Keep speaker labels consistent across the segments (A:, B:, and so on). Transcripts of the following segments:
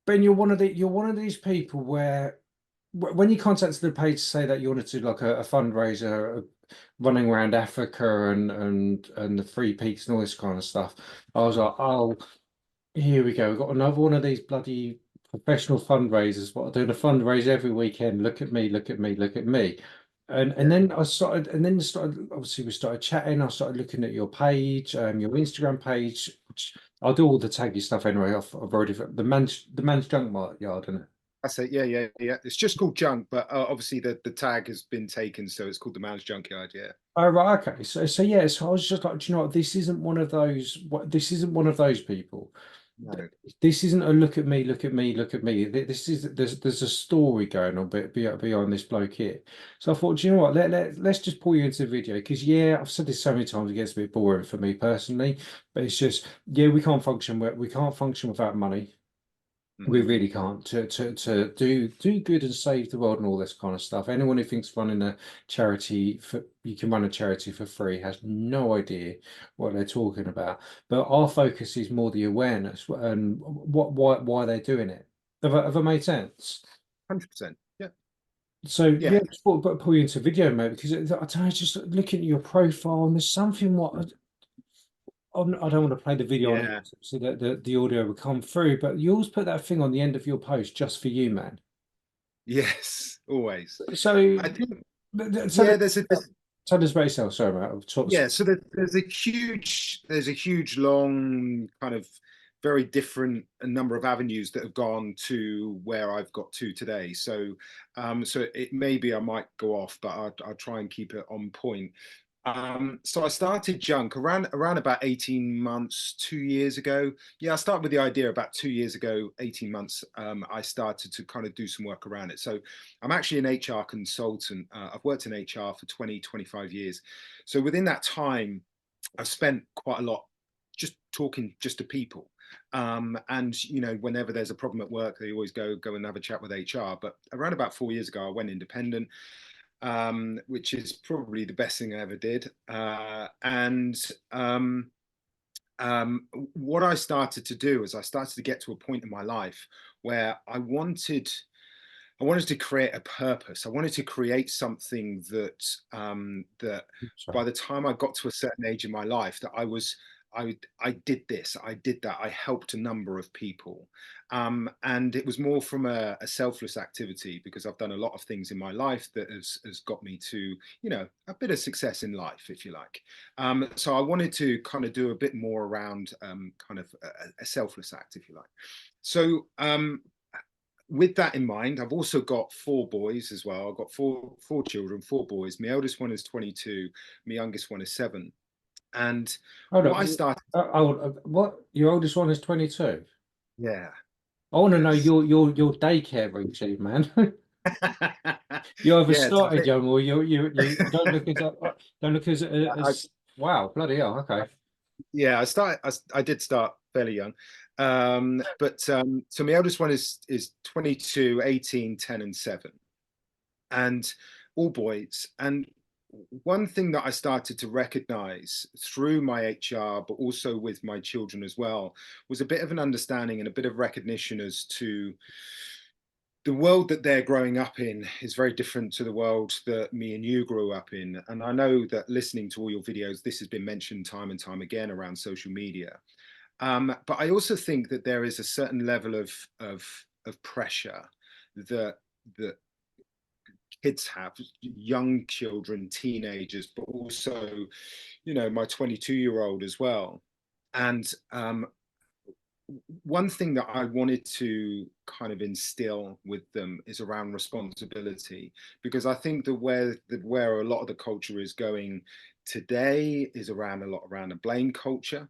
A: Ben, you're one of these people where when you contacted the page to say that you wanted to do like a fundraiser running around Africa and the Three Peaks and all this kind of stuff, I was like, oh, here we go. We've got another one of these bloody professional fundraisers. What, doing a fundraiser every weekend. Look at me, look at me, look at me. And
B: Yeah.
A: then I started, and then started, obviously we started chatting. I started looking at your page, your Instagram page, which I'll do all the taggy stuff anyway. I've already, the man's junk yard, isn't it?
B: That's it. Yeah, yeah, yeah. It's just called junk, but obviously the tag has been taken, so it's called the man's junkyard. Yeah.
A: Oh, right, okay. So yeah, so I was just like, do you know what? This isn't one of those. This isn't one of those people.
B: No.
A: This isn't a look at me, look at me, look at me. This is there's a story going on behind this bloke here. So I thought, do you know what? Let's just pull you into the video because yeah, I've said this so many times, it gets a bit boring for me personally. But it's just yeah, we can't function without money. We
B: Hmm.
A: really can't to do good and save the world and all this kind of stuff. Anyone who thinks running a charity for you can run a charity for free has no idea what they're talking about. But our focus is more the awareness and why they're doing it. Have I made sense?
B: 100%. Yeah.
A: So yeah,
B: Yeah.
A: just thought I'd pull you into video mode because I don't know, just looking at your profile and there's something what I don't want to play the video on it
B: Yeah.
A: so that the audio will come through, but you always put that thing on the end of your post just for you, man.
B: Yes. Always.
A: So,
B: I think.
A: so
B: Yeah. There's
A: tell us about yourself. Sorry, mate. I've
B: yeah. So there's a huge, long kind of very different number of avenues that have gone to where I've got to today. So it maybe I might go off, but I'll try and keep it on point. So I started junk around about 18 months, 2 years ago. Yeah, I started with the idea about 2 years ago, 18 months. I started to kind of do some work around it. So I'm actually an HR consultant. I've worked in HR for 20, 25 years. So within that time, I've spent quite a lot just talking just to people. And whenever there's a problem at work, they always go and have a chat with HR. But around about 4 years ago, I went independent, which is probably the best thing I ever did. And what I started to do is I started to get to a point in my life where I wanted to create a purpose. I wanted to create something that by
A: sorry.
B: the time I got to a certain age in my life, that I did this, I did that, I helped a number of people, and it was more from a selfless activity because I've done a lot of things in my life that has got me to a bit of success in life, if you like. So I wanted to kind of do a bit more around kind of a selfless act, if you like. So with that in mind, I've also got four boys as well. I've got four children, four boys. My eldest one is 22, my youngest one is 7. And
A: Hold
B: what
A: up.
B: I started,
A: What? Your oldest one is 22.
B: yeah,
A: I want to know
B: yes.
A: your daycare routine, man. You either
B: Yeah, it's a
A: started
B: bit.
A: young or you don't look as don't look
B: I,
A: as wow, bloody hell. Okay.
B: yeah, I did start fairly young. But so my eldest one is 22, 18, 10, and 7. And all boys. And one thing that I started to recognize through my HR, but also with my children as well, was a bit of an understanding and a bit of recognition as to the world that they're growing up in is very different to the world that me and you grew up in. And I know that listening to all your videos, this has been mentioned time and time again around social media. But I also think that there is a certain level of pressure that that kids have, young children, teenagers, but also, my 22-year-old as well. And one thing that I wanted to kind of instill with them is around responsibility, because I think where a lot of the culture is going today is around a lot around a blame culture.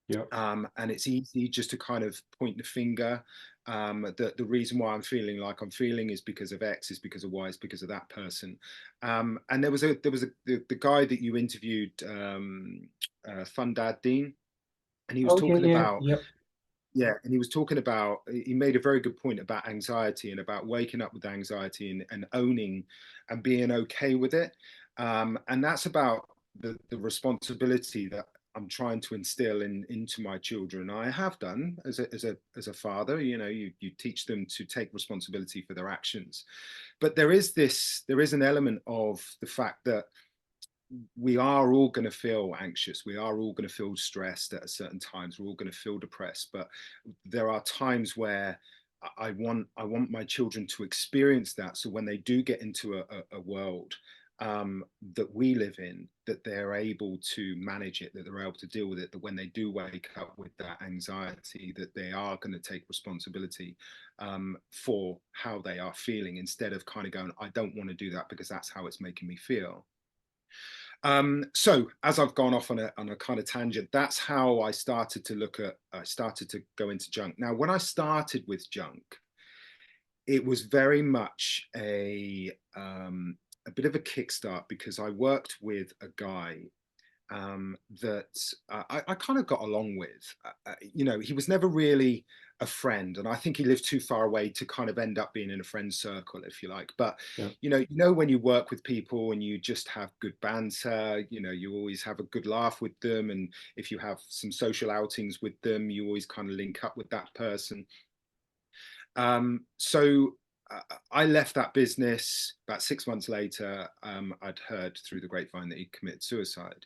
A: Yeah.
B: And it's easy just to kind of point the finger. That the reason why I'm feeling like I'm feeling is because of X, is because of Y, is because of that person. And the guy that you interviewed, Fun Dad Dean, and he was
A: Oh yeah,
B: talking
A: yeah,
B: about,
A: yeah.
B: yeah, and he was talking about, he made a very good point about anxiety and about waking up with anxiety and owning and being okay with it. And that's about the responsibility that I'm trying to instill into my children. I have done as a father. You know, you teach them to take responsibility for their actions, but there is an element of the fact that we are all going to feel anxious. We are all going to feel stressed at certain times. We're all going to feel depressed. But there are times where I want my children to experience that. So when they do get into a world that we live in, that they're able to manage it, that they're able to deal with it, that when they do wake up with that anxiety, that they are going to take responsibility for how they are feeling, instead of kind of going, I don't want to do that because that's how it's making me feel. So as I've gone off on a kind of tangent, that's how I started to go into junk. Now, when I started with junk, it was very much a bit of a kickstart, because I worked with a guy that I kind of got along with. You know, he was never really a friend, and I think he lived too far away to kind of end up being in a friend circle, if you like. But
A: Yeah.
B: you know when you work with people and you just have good banter, you know, you always have a good laugh with them, and if you have some social outings with them, you always kind of link up with that person. So I left that business. About 6 months later, I'd heard through the grapevine that he committed suicide,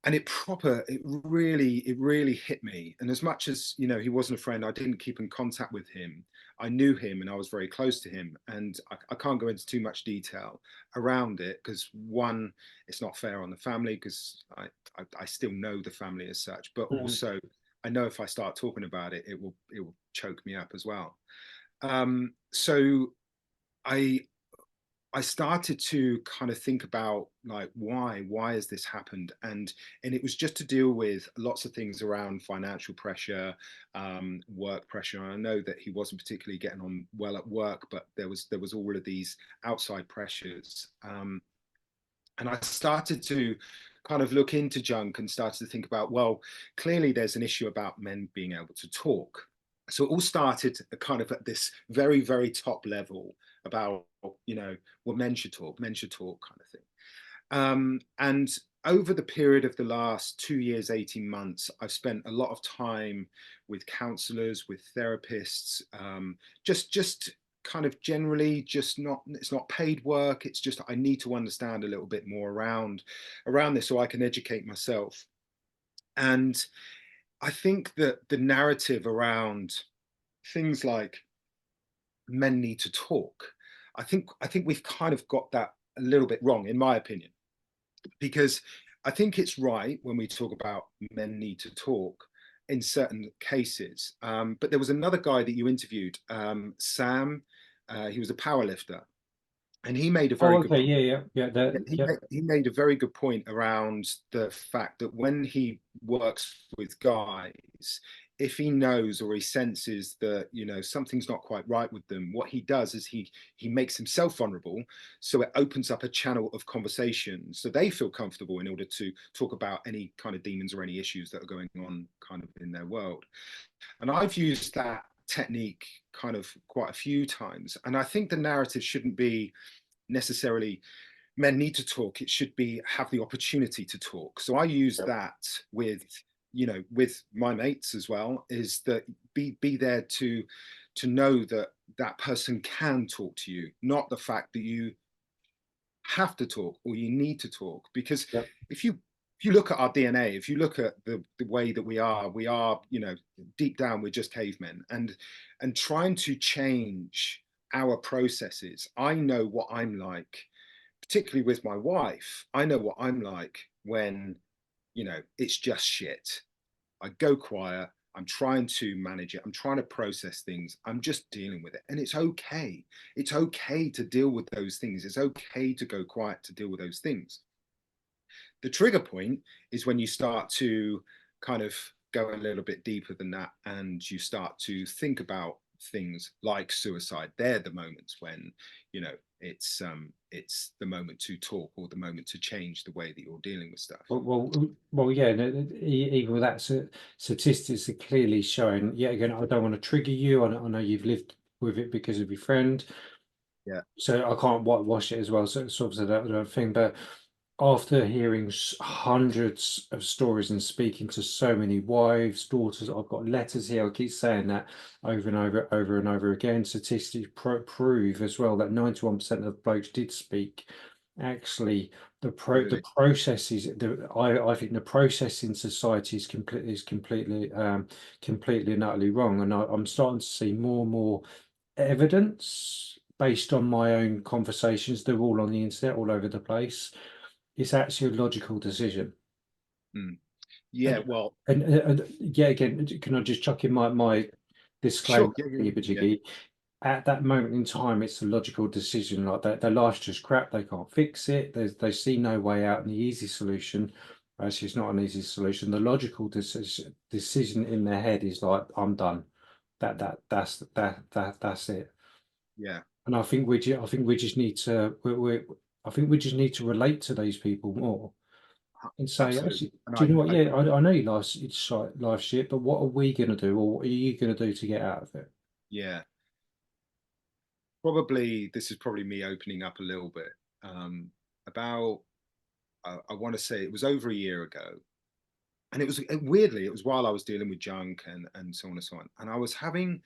B: and it really hit me. And as much as, you know, he wasn't a friend, I didn't keep in contact with him. I knew him and I was very close to him, and I can't go into too much detail around it, because one, it's not fair on the family, because I still know the family as such, but
A: Mhm.
B: also I know if I start talking about it, it will choke me up as well. So I I started to kind of think about, like, why has this happened, and it was just to deal with lots of things around financial pressure, work pressure. And I know that he wasn't particularly getting on well at work, but there was all of these outside pressures, and I started to kind of look into junk and started to think about, well, clearly there's an issue about men being able to talk. So it all started kind of at this very, very top level about, you know, well, men should talk kind of thing. And over the period of the last 2 years, 18 months, I've spent a lot of time with counselors, with therapists, just kind of generally, just not, it's not paid work. It's just, I need to understand a little bit more around this so I can educate myself. And I think that the narrative around things like men need to talk, I think we've kind of got that a little bit wrong, in my opinion, because I think it's right when we talk about men need to talk in certain cases. But there was another guy that you interviewed, Sam. He was a power lifter, and he made a
A: Oh,
B: very good
A: okay.
B: point.
A: Yeah, yeah, yeah. Yeah.
B: He made a very good point around the fact that when he works with guys, if he knows or he senses that, you know, something's not quite right with them, what he does is he makes himself vulnerable, so it opens up a channel of conversation so they feel comfortable in order to talk about any kind of demons or any issues that are going on kind of in their world. And I've used that technique kind of quite a few times, and I think the narrative shouldn't be necessarily men need to talk. It should be have the opportunity to talk. So I use that with, you know, with my mates as well, is that be there to know that that person can talk to you, not the fact that you have to talk or you need to talk. Because
A: Yep.
B: if you look at our DNA, if you look at the way that we are, you know, deep down we're just cavemen, and trying to change our processes. I know what I'm like, particularly with my wife. I know what I'm like when, you know, it's just shit. I go quiet. I'm trying to manage it. I'm trying to process things. I'm just dealing with it. And it's okay. It's okay to deal with those things. It's okay to go quiet to deal with those things. The trigger point is when you start to kind of go a little bit deeper than that, and you start to think about things like suicide. They're the moments when, you know, it's the moment to talk, or the moment to change the way that you're dealing with stuff.
A: Well, yeah. Even with that, statistics are clearly showing. Yeah, again, I don't want to trigger you. I know you've lived with it because of your friend,
B: Yeah.
A: so I can't whitewash it as well. So it's obviously that thing, but after hearing hundreds of stories and speaking to so many wives, daughters, I've got letters here. I keep saying that over and over and over again. Statistics prove as well that 91% of blokes did speak. Actually, the
B: Really?
A: processes, I think the process in society is completely and utterly wrong. And I'm starting to see more and more evidence based on my own conversations. They're all on the internet, all over the place. It's actually a logical decision.
B: Mm. Yeah,
A: And
B: well,
A: yeah, again, can I just chuck in my
B: sure.
A: disclaimer,
B: Yeah, yeah, yeah,
A: jiggy? At that moment in time, it's a logical decision. Like that, their life's just crap. They can't fix it. They see no way out. And the easy solution, actually, it's not an easy solution. The logical decision in their head is like, I'm done. That's it.
B: yeah.
A: And I think we just need to I think we just need to relate to these people more and say,
B: Absolutely.
A: actually,
B: And
A: do you know what?
B: I
A: Yeah, I know life's shit, but what are we going to do, or what are you going to do to get out of it?
B: yeah, probably this is probably me opening up a little bit. About I want to say it was over a year ago, and it was weirdly it was while I was dealing with junk and so on and so on, and I was having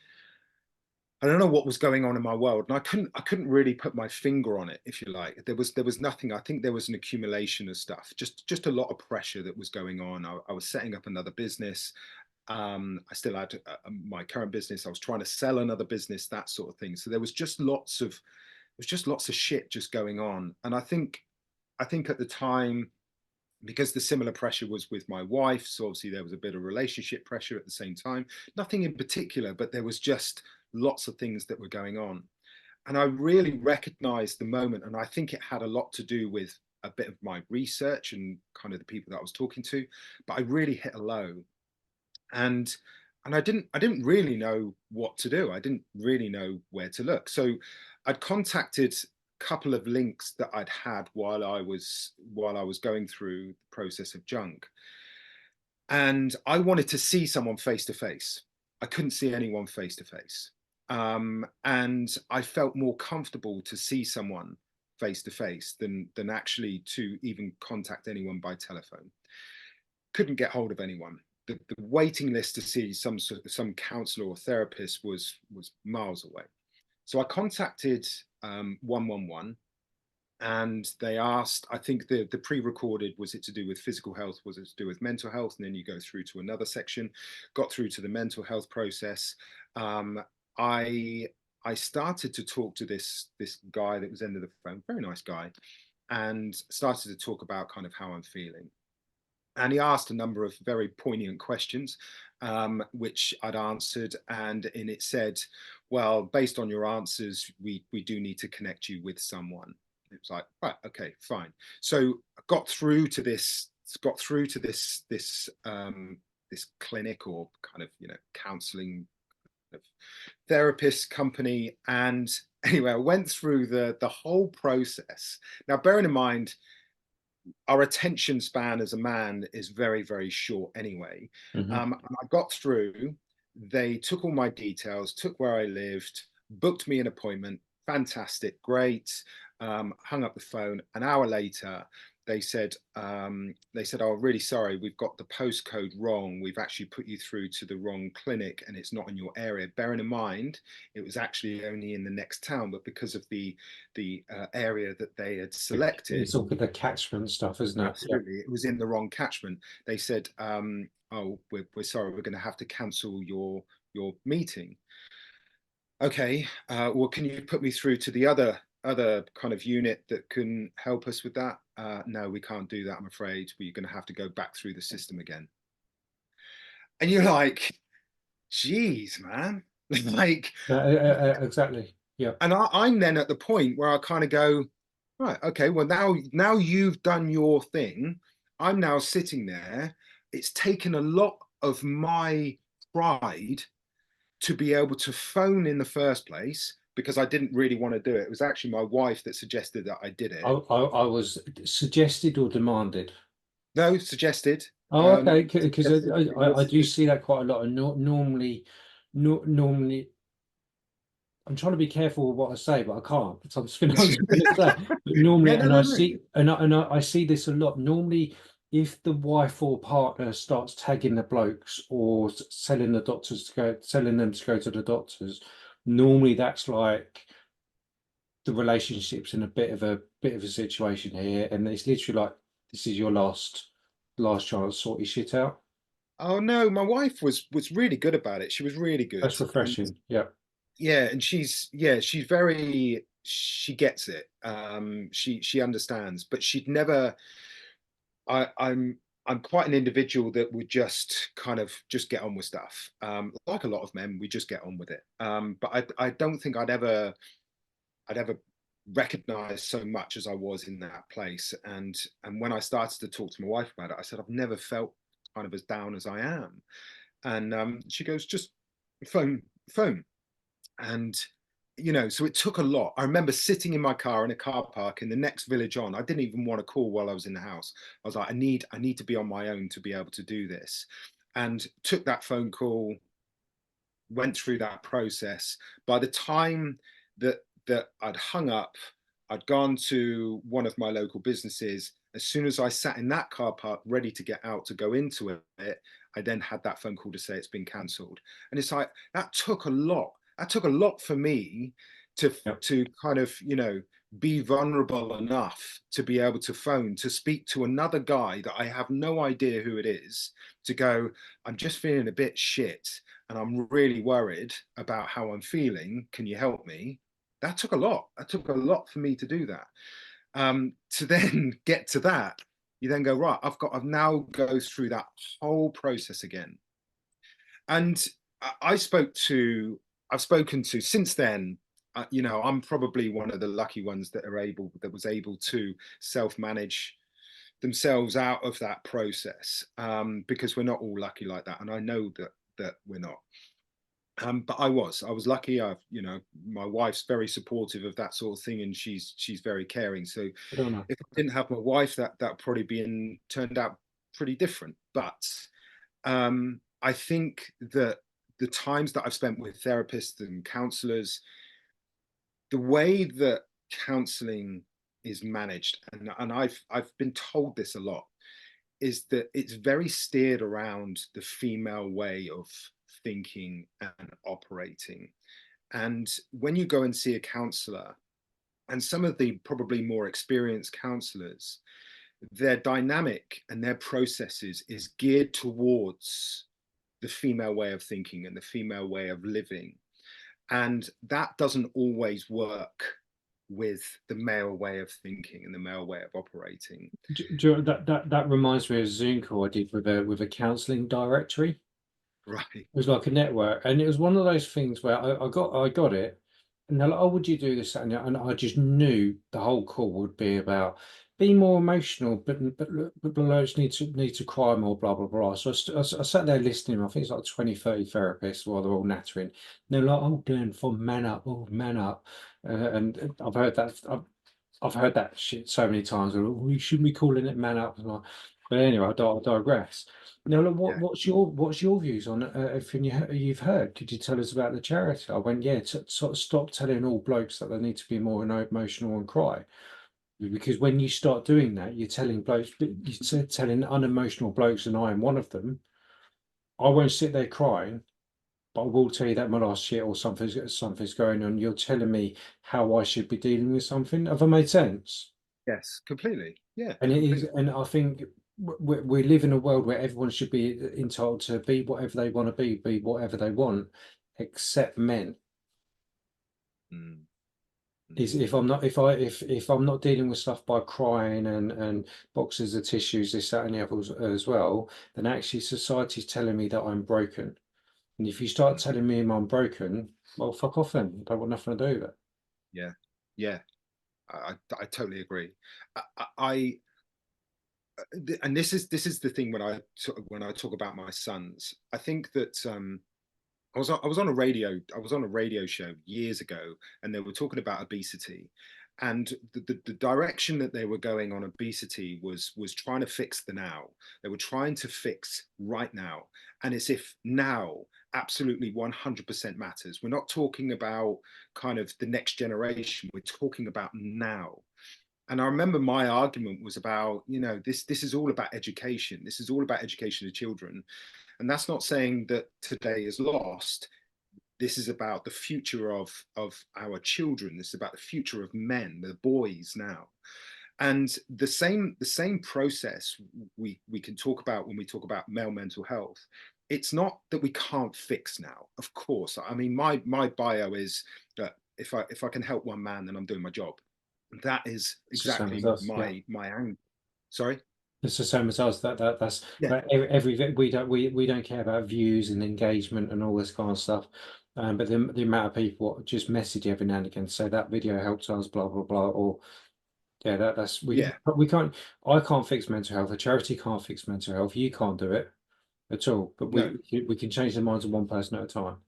B: I don't know what was going on in my world, and I couldn't really put my finger on it, if you like. There was nothing. I think there was an accumulation of stuff, just a lot of pressure that was going on. I was setting up another business. I still had my current business. I was trying to sell another business, that sort of thing. So there was just lots of shit just going on, and I think at the time, because the similar pressure was with my wife, so obviously there was a bit of relationship pressure at the same time. Nothing in particular, but there was just lots of things that were going on. And I really recognized the moment, and I think it had a lot to do with a bit of my research and kind of the people that I was talking to, but I really hit a low. And I didn't really know what to do. I didn't really know where to look. So I'd contacted a couple of links that I'd had while I was going through the process of junk. And I wanted to see someone face to face. I couldn't see anyone face to face. And I felt more comfortable to see someone face to face than actually to even contact anyone by telephone. Couldn't get hold of anyone. The waiting list to see some counselor or therapist was miles away. So I contacted 111, and they asked, I think the pre-recorded, was it to do with physical health, was it to do with mental health, and then you go through to another section. Got through to the mental health process. um, i I started to talk to this guy that was end of the phone, very nice guy, and started to talk about kind of how I'm feeling. And he asked a number of very poignant questions, which I'd answered, and in it said, well, based on your answers, we do need to connect you with someone. It was like, right, okay, fine. So I got through to this clinic, or kind of, counseling therapist company. And anyway, I went through the whole process. Now, bearing in mind, our attention span as a man is very, very short anyway.
A: Hmm.
B: And I got through. They took all my details, took where I lived, booked me an appointment. Fantastic, great. Hung up the phone. An hour later, they said, "Oh, really sorry, we've got the postcode wrong. We've actually put you through to the wrong clinic, and it's not in your area." Bearing in mind, it was actually only in the next town, but because of the area that they had selected,
A: It's all the catchment stuff, isn't it? Yeah.
B: absolutely, it was in the wrong catchment. They said, "Oh, we're sorry, we're going to have to cancel your meeting." Okay, well, can you put me through to the other kind of unit that can help us with that? No, we can't do that, I'm afraid. We're going to have to go back through the system again. And you're like, geez, man. Like,
A: Exactly. Yeah.
B: and I'm then at the point where I kind of go, right, okay, well, now you've done your thing. I'm now sitting there. It's taken a lot of my pride to be able to phone in the first place, because I didn't really want to do it. It was actually my wife that suggested that I did it.
A: I was suggested or demanded.
B: No, suggested.
A: Oh, okay. Because
B: Suggested it
A: I
B: was,
A: do see that quite a lot. And normally, no, normally, I'm trying to be careful with what I say, but I can't. So I'm just going to say. But normally,
B: Yeah, no,
A: and
B: no,
A: I
B: no.
A: see, I see this a lot. Normally, if the wife or partner starts tagging the blokes or selling the doctors to go, telling them to go to the doctors, normally that's like the relationship's in a bit of a situation here, and it's literally like this is your last chance to sort your shit out.
B: Oh no, my wife was really good about it. She was really good,
A: That's
B: and
A: refreshing. Yeah.
B: yeah, and she's very, she gets it. She understands, but she'd never. I'm quite an individual that would just kind of just get on with stuff. Like a lot of men, we just get on with it. But I don't think I'd ever recognize so much as I was in that place. And when I started to talk to my wife about it, I said, I've never felt kind of as down as I am. And she goes, just phone. And so it took a lot. I remember sitting in my car in a car park in the next village on. I didn't even want to call while I was in the house. I was like, I need to be on my own to be able to do this. And took that phone call, went through that process. By the time that I'd hung up, I'd gone to one of my local businesses. As soon as I sat in that car park ready to get out to go into it, I then had that phone call to say it's been cancelled. And it's like that took a lot. That took a lot for me to
A: Yeah.
B: to kind of, be vulnerable enough to be able to phone to speak to another guy that I have no idea who it is, to go, I'm just feeling a bit shit and I'm really worried about how I'm feeling. Can you help me? That took a lot. That took a lot for me to do that. To then get to that, you then go, right, I've now go through that whole process again. And I spoke to, I've spoken to since then. I'm probably one of the lucky ones that was able to self-manage themselves out of that process, because we're not all lucky like that, and I know that we're not. But I was lucky. My wife's very supportive of that sort of thing, and she's very caring. So
A: I don't know.
B: if I didn't have my wife, that probably turned out pretty different. But I think that the times that I've spent with therapists and counselors, the way that counseling is managed, and I've been told this a lot, is that it's very steered around the female way of thinking and operating. And when you go and see a counselor, and some of the probably more experienced counselors, their dynamic and their processes is geared towards the female way of thinking and the female way of living. And that doesn't always work with the male way of thinking and the male way of operating.
A: That reminds me of a Zoom call I did with a counselling directory.
B: Right.
A: It was like a network, and it was one of those things where I got it, and they're like, "Oh, would you do this?" And I just knew the whole call would be about be more emotional, but blokes need to cry more, blah blah blah. So I sat there listening. I think it's like 20, 30 therapists while they're all nattering. And they're like, "Oh, doing for man up, oh man up," and I've heard that shit so many times. We shouldn't be calling it man up. But anyway, I digress. Now, look,
B: Yeah.
A: what's your views on everything you've heard? Could you tell us about the charity? I went, yeah, sort of stop telling all blokes that they need to be more emotional and cry. Because when you start doing that, you're telling blokes, you're telling unemotional blokes, and I am one of them. I won't sit there crying, but I will tell you that my last shit or something's going on. You're telling me how I should be dealing with something. Have I made sense?
B: Yes, completely. Yeah,
A: And it is,
B: completely.
A: and I think we live in a world where everyone should be entitled to be whatever they want to be whatever they want, except men.
B: Mm,
A: Is
B: mm.
A: if I'm not if I'm not dealing with stuff by crying and boxes of tissues, this, that, and the others as well, then actually society's telling me that I'm broken. And if you start
B: Mm.
A: telling me I'm broken, well, fuck off then. I don't want nothing to do with it.
B: Yeah, yeah, I totally agree. I and this is the thing when I talk about my sons. I think that I was on a radio show years ago, and they were talking about obesity, and the direction that they were going on obesity was trying to fix the now. They were trying to fix right now, and it's if now absolutely 100% matters. We're not talking about kind of the next generation. We're talking about now. And I remember my argument was about, this is all about education. This is all about education of children. And that's not saying that today is lost. This is about the future of our children. This is about the future of men, the boys now. And the same process we can talk about when we talk about male mental health. It's not that we can't fix now. Of course, I mean, my bio is that if I can help one man, then I'm doing my job. That is
A: It's the same as
B: exactly
A: us. Yeah.
B: my angle. Sorry.
A: It's the same as us. That's
B: Yeah.
A: but we don't care about views and engagement and all this kind of stuff. But the amount of people just message every now and again say that video helps us, blah blah blah, or yeah, that's
B: Yeah.
A: we can't. I can't fix mental health. A charity can't fix mental health. You can't do it at all. But
B: No.
A: we can change the minds of one person at a time.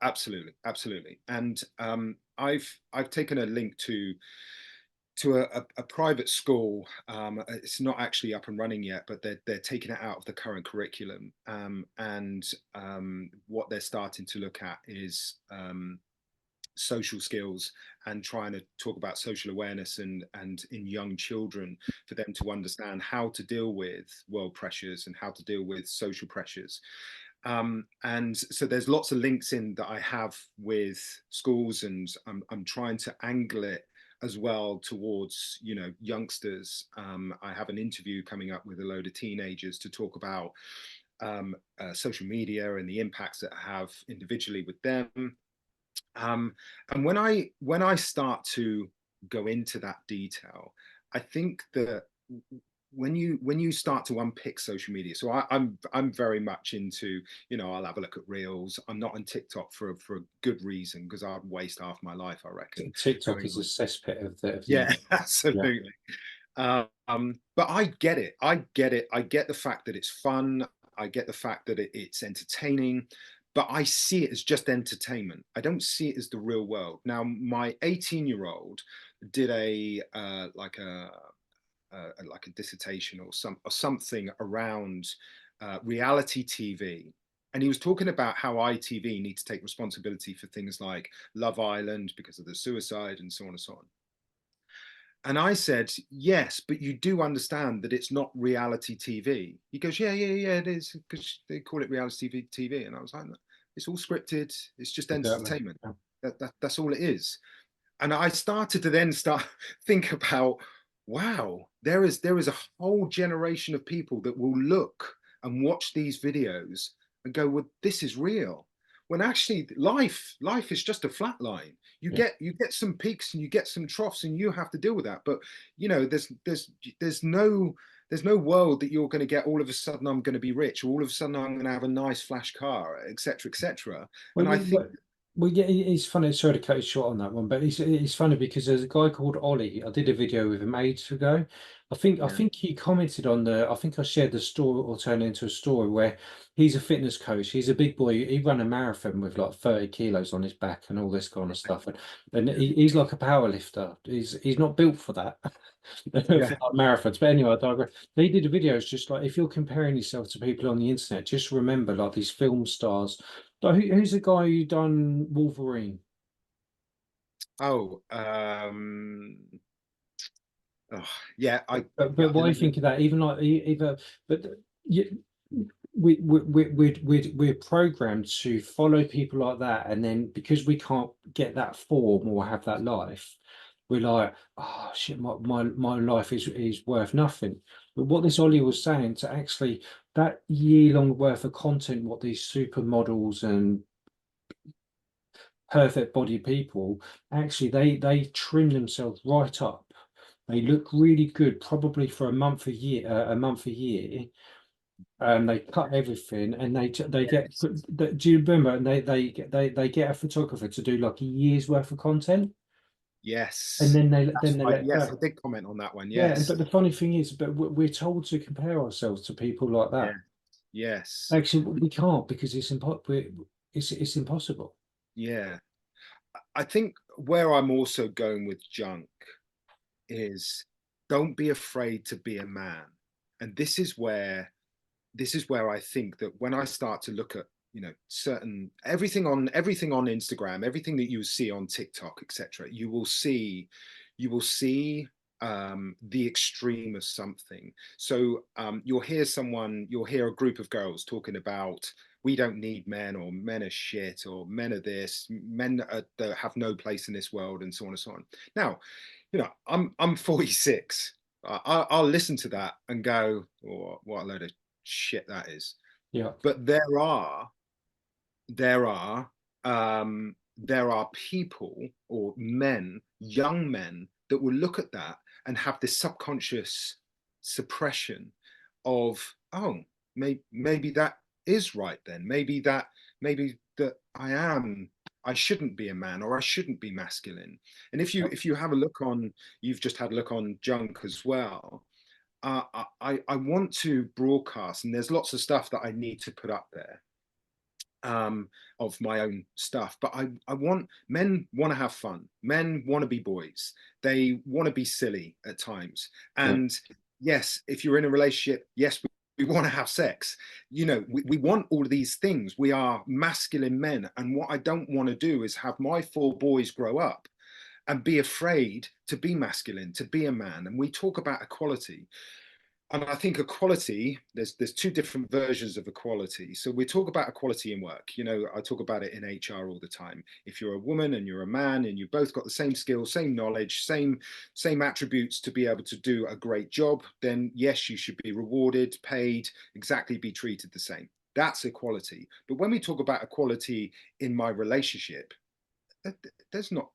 B: Absolutely, absolutely. And I've taken a link to a private school. It's not actually up and running yet, but they're taking it out of the current curriculum. And what they're starting to look at is social skills and trying to talk about social awareness and in young children for them to understand how to deal with world pressures and how to deal with social pressures. And so there's lots of links in that I have with schools, and I'm trying to angle it as well towards youngsters. I have an interview coming up with a load of teenagers to talk about social media and the impacts that have individually with them. And when I start to go into that detail, I think that when you start to unpick social media, so I'm very much into, I'll have a look at reels. I'm not on TikTok for a good reason, because I'd waste half my life, I reckon,
A: TikTok
B: going
A: is a
B: on.
A: cesspit of the
B: Yeah,
A: internet. Yeah.
B: absolutely. But I get it. I get it. I get the fact that it's fun. I get the fact that it's entertaining, but I see it as just entertainment. I don't see it as the real world. Now, my 18-year-old did like a dissertation or something around reality TV. And he was talking about how ITV needs to take responsibility for things like Love Island because of the suicide and so on and so on. And I said, yes, but you do understand that it's not reality TV. He goes, yeah, yeah, yeah, it is, because they call it reality TV. And I was like, it's all scripted. It's just
A: Exactly.
B: entertainment.
A: Yeah.
B: That's all it is. And I started to then think about, wow, there is a whole generation of people that will look and watch these videos and go, well, this is real. When actually life is just a flat line.
A: Yeah.
B: You get some peaks and you get some troughs, and you have to deal with that. But there's no world that you're going to get all of a sudden I'm going to be rich, or all of a sudden I'm going to have a nice flash car, etc., etc.
A: Well,
B: And I
A: yeah,
B: think,
A: yeah, it's funny. Sorry to cut you short on that one, but it's funny because there's a guy called Ollie. I did a video with him ages ago. I
B: yeah,
A: think he commented on I think I shared the story or turned it into a story where he's a fitness coach. He's a big boy. He ran a marathon with like 30 kilos on his back and all this kind of stuff. And
B: yeah,
A: he's like a power lifter. He's not built for that. For
B: yeah.
A: like marathons. But anyway, I digress. They did a video. It's just like if you're comparing yourself to people on the internet, just remember like these film stars. Like, who's the guy who done Wolverine?
B: Oh, oh, yeah,
A: But what do you think of that? Even like either, but you, we're programmed to follow people like that, and then because we can't get that form or have that life, we're like, oh shit, my life is worth nothing. But what this Ollie was saying, to actually that year-long worth of content, what these supermodels and perfect body people, actually they trim themselves right up. They look really good, probably for a month a year. They cut everything, and they get.
B: yes,
A: Do you remember? And they get a photographer to do like a year's worth of content, and
B: yes,
A: then
B: that's
A: they
B: right.
A: let
B: Yes, I
A: go.
B: did comment on that one.
A: Yeah,
B: Yes,
A: but the funny thing is, but we're told to compare ourselves to people like
B: yeah,
A: that.
B: yes,
A: Actually, we can't because it's impossible.
B: yeah. I think where I'm also going with junk is, don't be afraid to be a man. And this is where I think that when I start to look at certain everything on Instagram, everything that you see on TikTok, etc. You will see the extreme of something. So you'll hear a group of girls talking about, we don't need men, or men are shit, or men are this, men that have no place in this world, and so on and so on. Now, I'm 46. I'll listen to that and go, oh, what a load of shit that is.
A: Yeah.
B: But there are there are people, or men, young men, that will look at that and have this subconscious suppression of, oh, maybe that is right, then maybe that I shouldn't be a man, or I shouldn't be masculine. And if you have a look on, you've just had a look on Junk as well. I want to broadcast, and there's lots of stuff that I need to put up there, of my own stuff. But I want, men want to have fun. Men want to be boys. They want to be silly at times.
A: Yeah.
B: And yes, if you're in a relationship, yes, we want to have sex. We want all of these things. We are masculine men. And what I don't want to do is have my 4 boys grow up and be afraid to be masculine, to be a man. And we talk about equality. And I think equality, there's 2 different versions of equality. So we talk about equality in work. I talk about it in HR all the time. If you're a woman and you're a man, and you both got the same skills, same knowledge, same attributes to be able to do a great job, then yes, you should be rewarded, paid, exactly, be treated the same. That's equality. But when we talk about equality in my relationship, there's not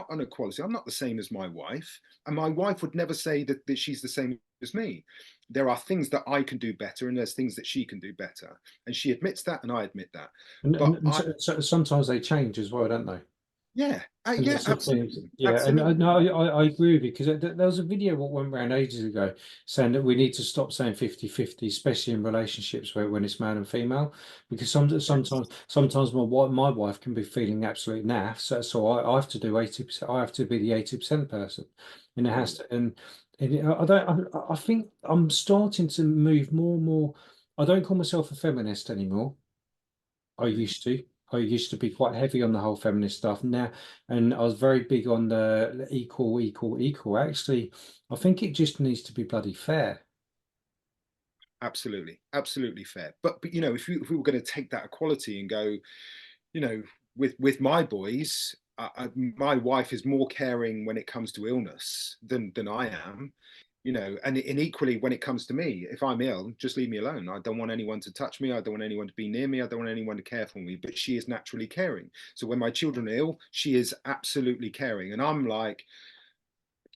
B: an equality. I'm not the same as my wife, and my wife would never say that she's the same as me. There are things that I can do better, and there's things that she can do better, and she admits that, and I admit that.
A: And, and,
B: But
A: and so sometimes they change as well, don't they?
B: yeah,
A: And
B: yeah,
A: there's some things,
B: absolutely,
A: yeah, and
B: absolutely.
A: no, I agree with you, because there was a video what went around ages ago saying that we need to stop saying 50-50, especially in relationships when it's man and female, because
B: Yes.
A: sometimes my wife can be feeling absolute naff, so I have to do 80%. I have to be the 80% person, and it has
B: Mm,
A: to, and I don't, I think I'm starting to move more and more. I don't call myself a feminist anymore. I
B: mm.
A: used to. I used to be quite heavy on the whole feminist stuff now, and I was very big on the equal, equal, equal. Actually, I think it just needs to be bloody fair.
B: Absolutely, absolutely fair. But if we were going to take that equality and go, you know, with my boys, my wife is more caring when it comes to illness than I am. And equally when it comes to me, if I'm ill, just leave me alone. I don't want anyone to touch me. I don't want anyone to be near me. I don't want anyone to care for me. But she is naturally caring. So when my children are ill, she is absolutely caring. And I'm like,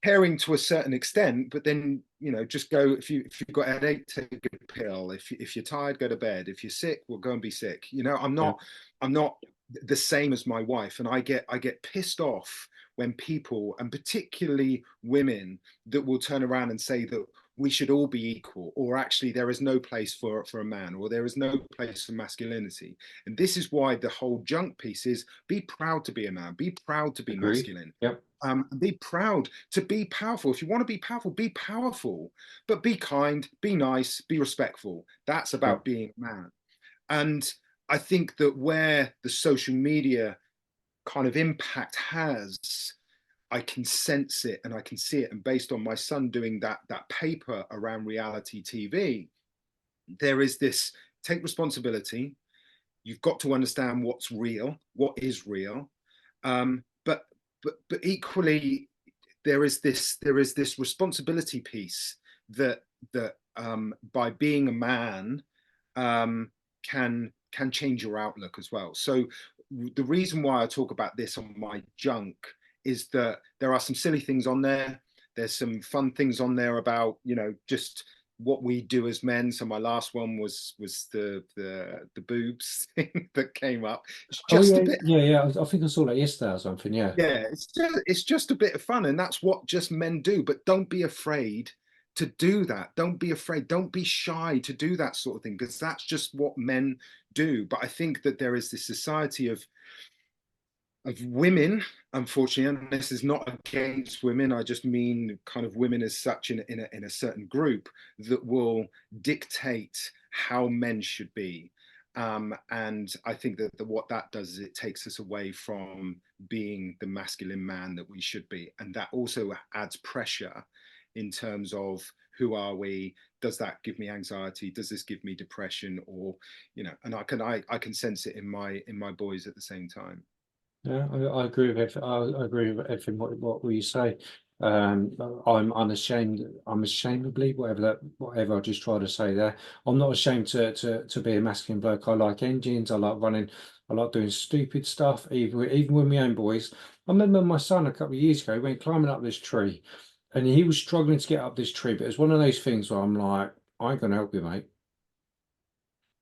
B: caring to a certain extent, but then just go, if you've got a headache, take a pill. If you're tired, go to bed. If you're sick, well, go and be sick.
A: Yeah,
B: I'm not the same as my wife, and I get pissed off when people, and particularly women, that will turn around and say that we should all be equal, or actually there is no place for a man, or there is no place for masculinity. And this is why the whole Junk piece is, be proud to be a man, be proud to be
A: agreed.
B: masculine,
A: Yep,
B: be proud to be powerful. If you want to be powerful, but be kind, be nice, be respectful. That's
A: yep.
B: about being a man. And I think that where the social media kind of impact has, I can sense it and I can see it. And based on my son doing that paper around reality TV, there is this, take responsibility. You've got to understand what's real, what is real. But equally, there is this responsibility piece that by being a man, can change your outlook as well. So the reason why I talk about this on my Junk is that there are some silly things on there. There's some fun things on there about just what we do as men. So my last one was the boobs thing that came up. It's
A: Oh
B: just a
A: yeah,
B: bit,
A: yeah, yeah. I think I saw that yesterday or something. Yeah,
B: yeah, it's just a bit of fun, and that's what just men do. But don't be afraid to do that. Don't be afraid. Don't be shy to do that sort of thing, because that's just what men do. But I think that there is this society of women, unfortunately, and this is not against women. I just mean kind of women as such in a certain group that will dictate how men should be. And I think that what that does is it takes us away from being the masculine man that we should be. And that also adds pressure in terms of who are we? Does that give me anxiety? Does this give me depression? Or, and I can sense it in my boys at the same time.
A: Yeah, I agree with everything. I agree with everything what you say. I'm unashamed. I'm ashamedly whatever I just tried to say there. I'm not ashamed to be a masculine bloke. I like engines. I like running. I like doing stupid stuff. Even with my own boys. I remember my son a couple of years ago went climbing up this tree, and he was struggling to get up this tree. But it's one of those things where I'm like, I ain't gonna help you, mate.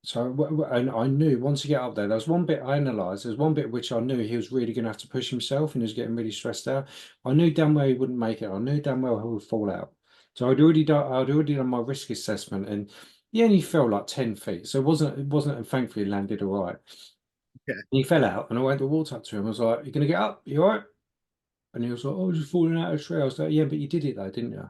A: So, and I knew once he get up there, there was one bit I analysed. There's one bit which I knew he was really going to have to push himself and he was getting really stressed out. I knew damn well he wouldn't make it. I knew damn well he would fall out. So I'd already done my risk assessment, and he only fell like 10 feet. So it wasn't, and thankfully landed all right.
B: Yeah,
A: And he fell out, and I went to walk up to him. I was like, "You gonna get up? You all right?" And he was like, "Oh, I was just falling out of the tree." I was like, "Yeah, but you did it though, didn't you?"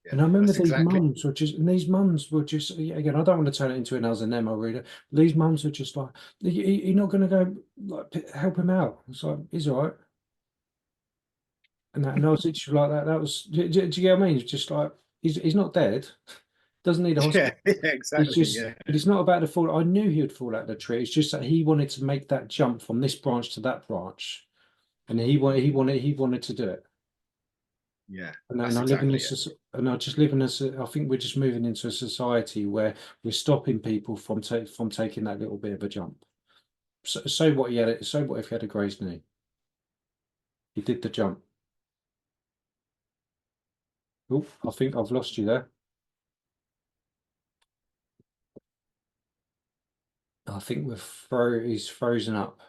B: yeah,
A: And I remember
B: that's
A: these
B: exactly.
A: mums were just, and these mums were just, again, I don't want to turn it into an us and them, I reader. These mums were just like, You're not going to go like help him out." It's like, "He's all right." And I was literally like that. That was, do you get what I mean? It's just like, he's not dead, doesn't need a
B: Yeah,
A: hospital.
B: yeah,
A: It's
B: exactly.
A: just,
B: Yeah,
A: but it's not about the fall. I knew he would fall out of the tree. It's just that he wanted to make that jump from this branch to that branch. And he wanted to do it.
B: yeah,
A: And
B: that's
A: I live in
B: exactly
A: this,
B: it.
A: and I just live in this. I think we're just moving into a society where we're stopping people from taking that little bit of a jump. So what? So what if he had a grazed knee? He did the jump. Oh, I think I've lost you there. I think he's frozen up.